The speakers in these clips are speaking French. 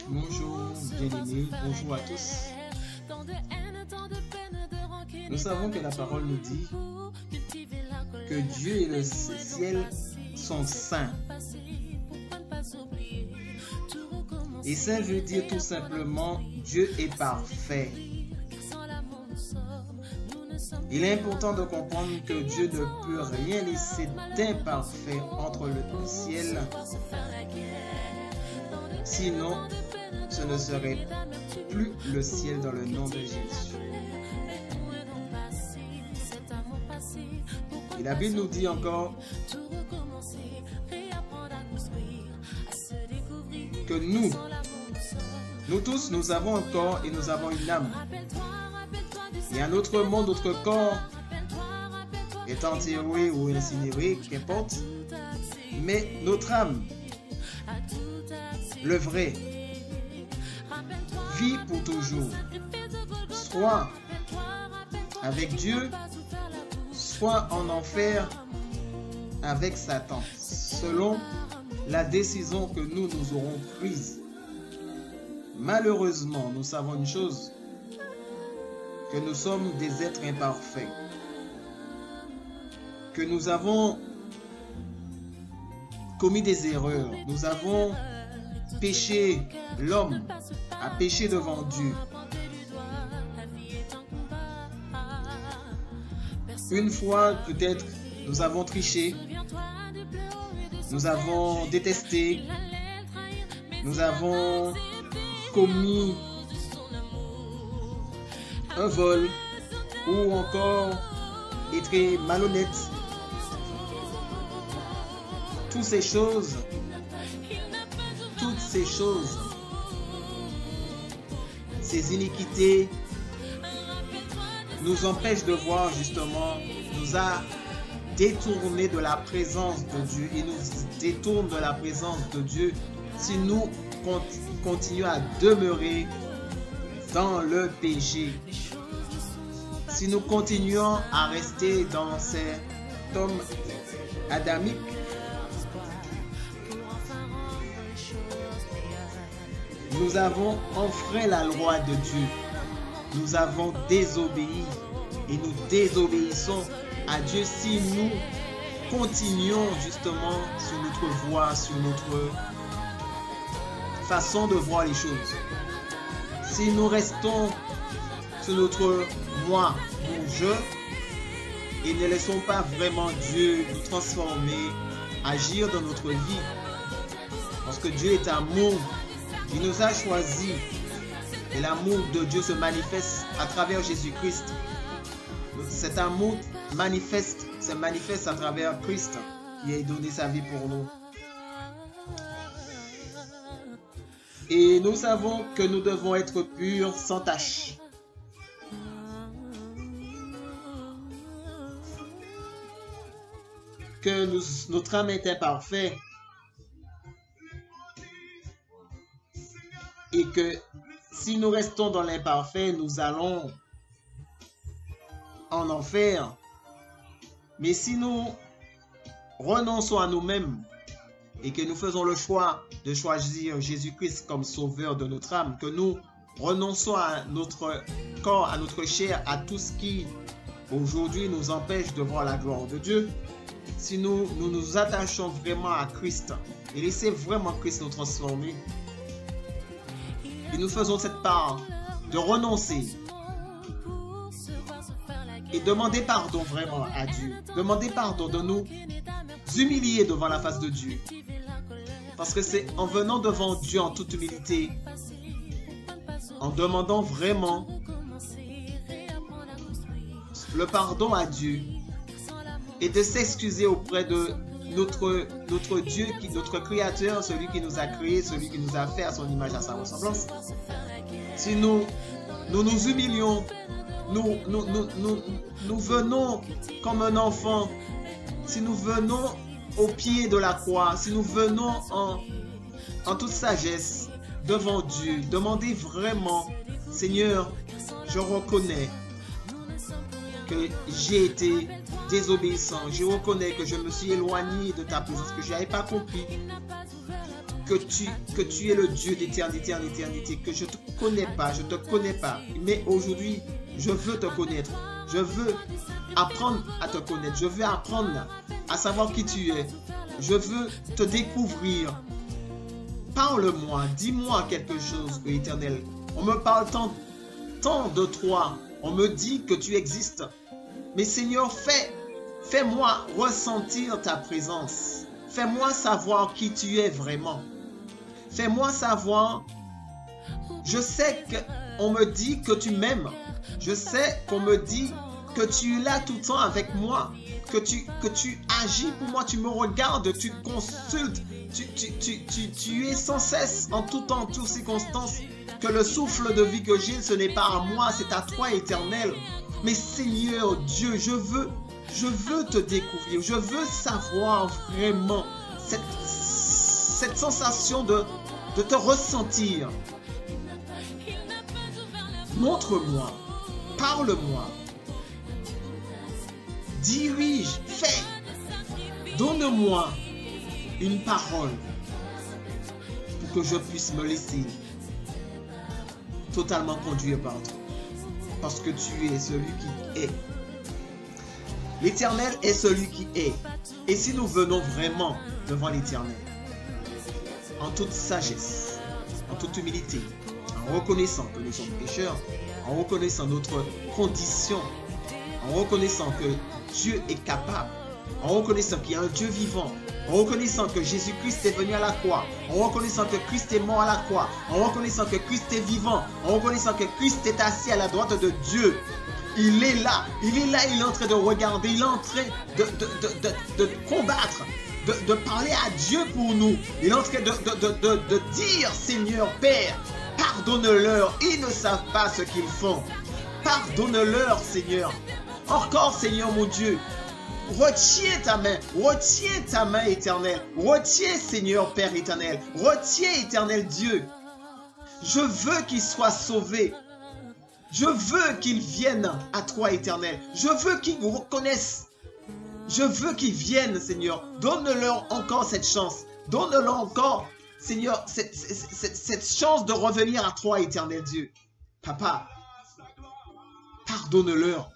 Bonjour bien-aimés, bonjour à tous. Nous savons que la parole nous dit que Dieu et le ciel sont saints. Et saint veut dire tout simplement Dieu est parfait. Il est important de comprendre que Dieu ne peut rien laisser d'imparfait entre le ciel. Sinon, ce ne serait plus le ciel dans le nom de Jésus. Et la Bible nous dit encore que nous tous, nous avons un corps et nous avons une âme. Et un autre monde, notre corps est enterré ou incinéré, qu'importe. Mais notre âme, le vrai, vit pour toujours. Soit avec Dieu, soit en enfer avec Satan, selon la décision que nous aurons prise. Malheureusement, nous savons une chose, que nous sommes des êtres imparfaits, que nous avons commis des erreurs, nous avons péché, l'homme a péché devant Dieu. Une fois, peut-être, nous avons triché, nous avons détesté, nous avons commis un vol ou encore été malhonnête. Toutes ces choses, ces iniquités nous empêchent de voir justement, nous a détournés de la présence de Dieu et nous détournent de la présence de Dieu si nous continuons à demeurer dans le péché. Si nous continuons à rester dans cet homme adamique, nous avons enfreint la loi de Dieu. Nous avons désobéi et nous désobéissons à Dieu si nous continuons justement sur notre voie, sur notre façon de voir les choses. Si nous restons sur notre moi, mon je, et ne laissons pas vraiment Dieu nous transformer, agir dans notre vie, parce que Dieu est amour, il nous a choisis, et l'amour de Dieu se manifeste à travers Jésus-Christ. Cet amour se manifeste à travers Christ qui a donné sa vie pour nous. Et nous savons que nous devons être purs, sans tache. Que notre âme est imparfaite. Et que si nous restons dans l'imparfait, nous allons en enfer. Mais si nous renonçons à nous-mêmes et que nous faisons le choix de choisir Jésus-Christ comme sauveur de notre âme, que nous renonçons à notre corps, à notre chair, à tout ce qui aujourd'hui nous empêche de voir la gloire de Dieu, si nous nous attachons vraiment à Christ et laissons vraiment Christ nous transformer, et nous faisons cette part de renoncer et demander pardon vraiment à Dieu. Demander pardon, de nous humilier devant la face de Dieu. Parce que c'est en venant devant Dieu en toute humilité, en demandant vraiment le pardon à Dieu et de s'excuser auprès de notre Dieu, notre Créateur, celui qui nous a créé, celui qui nous a fait à son image, à sa ressemblance. Si nous nous humilions, nous venons comme un enfant, si nous venons au pied de la croix, si nous venons en toute sagesse devant Dieu, demandez vraiment, Seigneur, je reconnais que j'ai été désobéissant. Je reconnais que je me suis éloigné de ta présence, que je n'avais pas compris que tu es le Dieu d'éternité en éternité, que je ne te connais pas, je ne te connais pas. Mais aujourd'hui, je veux te connaître. Je veux apprendre à te connaître. Je veux apprendre à savoir qui tu es. Je veux te découvrir. Parle-moi, dis-moi quelque chose, Éternel. On me parle tant de toi. On me dit que tu existes. Mais Seigneur, fais-moi ressentir ta présence. Fais-moi savoir qui tu es vraiment. Fais-moi savoir. Je sais qu'on me dit que tu m'aimes. Je sais qu'on me dit que tu es là tout le temps avec moi. Que tu agis pour moi. Tu me regardes, tu consultes. Tu es sans cesse, en tout temps, en toutes circonstances. Que le souffle de vie que j'ai, ce n'est pas à moi, c'est à toi, Éternel. Mais Seigneur Dieu, je veux te découvrir. Je veux savoir vraiment cette sensation de te ressentir. Montre-moi, parle-moi, dirige, fais. Donne-moi une parole pour que je puisse me laisser totalement conduire par toi. Parce que tu es celui qui est. L'Éternel est celui qui est. Et si nous venons vraiment devant l'Éternel, en toute sagesse, en toute humilité, en reconnaissant que nous sommes pécheurs, en reconnaissant notre condition, en reconnaissant que Dieu est capable, en reconnaissant qu'il y a un Dieu vivant, en reconnaissant que Jésus-Christ est venu à la croix, en reconnaissant que Christ est mort à la croix, en reconnaissant que Christ est vivant, en reconnaissant que Christ est assis à la droite de Dieu. Il est là, il est en train de regarder, il est en train de combattre, de parler à Dieu pour nous. Il est en train de dire, Seigneur Père, pardonne-leur, ils ne savent pas ce qu'ils font. Pardonne-leur, Seigneur. Encore, Seigneur mon Dieu, retiens ta main, Éternel. Retiens, Seigneur Père éternel. Retiens, Éternel Dieu. Je veux qu'ils soient sauvés. Je veux qu'ils viennent à toi, Éternel. Je veux qu'ils vous reconnaissent. Je veux qu'ils viennent, Seigneur. Donne-leur encore cette chance. Donne-leur encore, Seigneur, cette chance de revenir à toi, Éternel Dieu. Papa, pardonne-leur.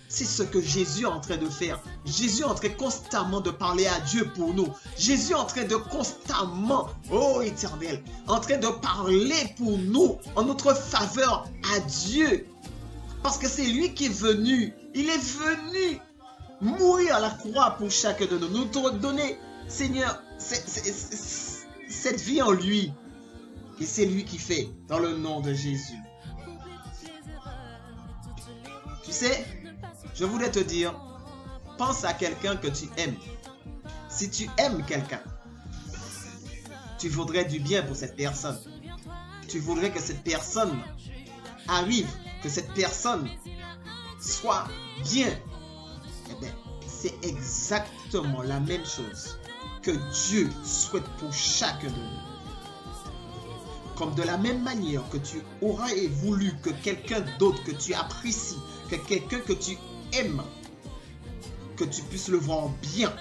C'est ce que Jésus est en train de faire. Jésus est en train constamment de parler à Dieu pour nous. Jésus est en train de constamment, oh Éternel, en train de parler pour nous, en notre faveur à Dieu. Parce que c'est lui qui est venu. Il est venu mourir à la croix pour chacun de nous. Nous te donner, Seigneur, cette vie en lui. Et c'est lui qui fait, dans le nom de Jésus. Tu sais, je voulais te dire, pense à quelqu'un que tu aimes. Si tu aimes quelqu'un, tu voudrais du bien pour cette personne. Tu voudrais que cette personne arrive, que cette personne soit bien. Eh bien, c'est exactement la même chose que Dieu souhaite pour chacun de nous. Comme de la même manière que tu aurais voulu que quelqu'un d'autre que tu apprécies, que quelqu'un que tu aimes, que tu puisses le voir bien,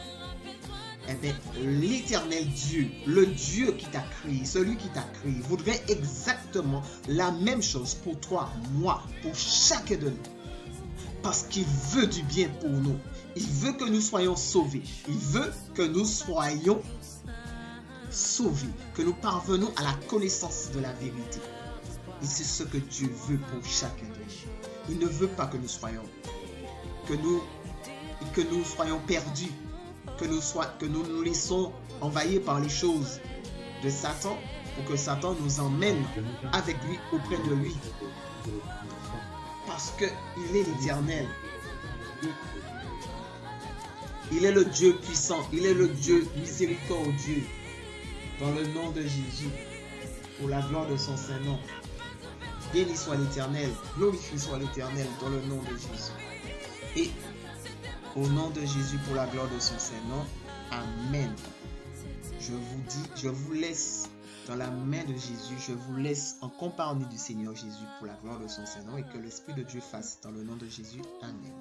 eh bien, l'Éternel Dieu, le Dieu qui t'a créé, celui qui t'a créé, voudrait exactement la même chose pour toi, moi, pour chacun de nous. Parce qu'il veut du bien pour nous. Il veut que nous soyons sauvés. Il veut que nous soyons sauvés, que nous parvenons à la connaissance de la vérité. Et c'est ce que Dieu veut pour chacun de nous. Il ne veut pas que nous soyons perdus, que nous nous laissons envahir par les choses de Satan, pour que Satan nous emmène avec lui, auprès de lui. Parce qu'il est l'Éternel. Il est le Dieu puissant, il est le Dieu miséricordieux. Dans le nom de Jésus, pour la gloire de son Saint-Nom. Béni soit l'Éternel, glorifié soit l'Éternel dans le nom de Jésus. Et au nom de Jésus, pour la gloire de son Saint-Nom, Amen. Je vous dis, je vous laisse dans la main de Jésus, je vous laisse en compagnie du Seigneur Jésus pour la gloire de son Saint-Nom et que l'Esprit de Dieu fasse dans le nom de Jésus. Amen.